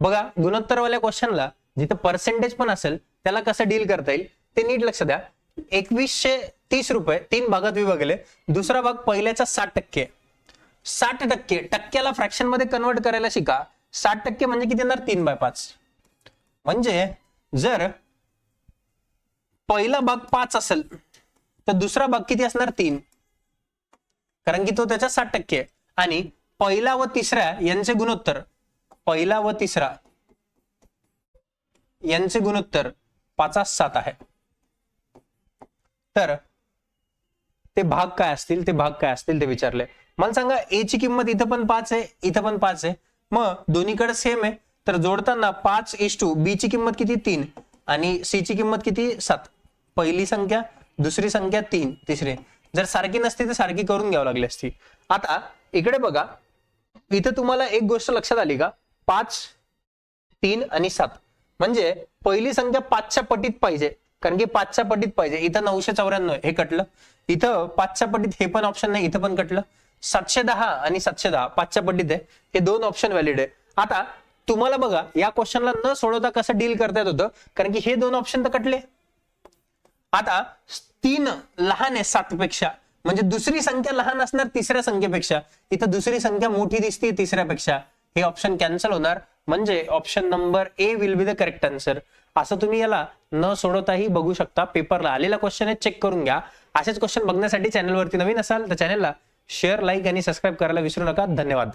बघा गुणोत्तरवाल्या क्वेश्चनला जिथे पर्सेंटेज पण असेल त्याला कसं डील करता येईल ते नीट लक्ष द्या. 2130 रुपये 3 भागात विभागले. दुसरा भाग पहिल्याचा 60%. 60% टक्क्याला फ्रॅक्शन मध्ये कन्वर्ट करायला शिका. 60% म्हणजे किती येणार 3/5. म्हणजे जर पहिला भाग 5 असेल तर दुसरा भाग किती असणार 3, कारण की तो त्याच्या 60%. आणि पहिला व तिसरा यांचे गुणोत्तर, पहिला व तिसरा यांचे गुणोत्तर 5/7 आहे. तर ते भाग काय असतील ते विचारले. मला सांगा ए ची किंमत इथं पण 5 आहे, इथं पण 5 आहे, मग दोन्हीकडे सेम आहे. तर जोडताना 5:, बी ची किंमत किती 3 आणि सी ची किंमत किती 7. पहिली संख्या, दुसरी संख्या 3, तिसरी. जर सारखी नसती तर सारखी करून घ्यावी लागली असती. आता इकडे बघा, इथं तुम्हाला एक गोष्ट लक्षात आली का? 5, 3 आणि 7 म्हणजे पहिली संख्या 5च्या पटीत पाहिजे, कारण की 5च्या पटीत पाहिजे. इथं 994 हे कटलं, इथं 5च्या पटीत हे पण ऑप्शन नाही, इथं पण कटलं. 710 आणि 710 5च्या पटीत आहे, हे दोन ऑप्शन व्हॅलिड आहे. आता तुम्हाला बघा या क्वेश्चनला न सोडवता कसं डील करता येत होतं, कारण की हे दोन ऑप्शन तर कटले. आता 3 लहान आहे 7 पेक्षा, म्हणजे दुसरी संख्या लहान असणार तिसऱ्या संख्येपेक्षा. इथं दुसरी संख्या मोठी दिसते तिसऱ्यापेक्षा, हे ऑप्शन कॅन्सल होणार. म्हणजे option number A will be the correct answer. असं तुम्ही याला न सोडवताही बघू शकता. पेपरला आलेला क्वेश्चन आहे, चेक करून घ्या. असेच क्वेश्चन बघण्यासाठी चॅनलवरती नवीन असाल तर चॅनलला शेअर, लाईक आणि सबस्क्राईब करायला विसरू नका. धन्यवाद.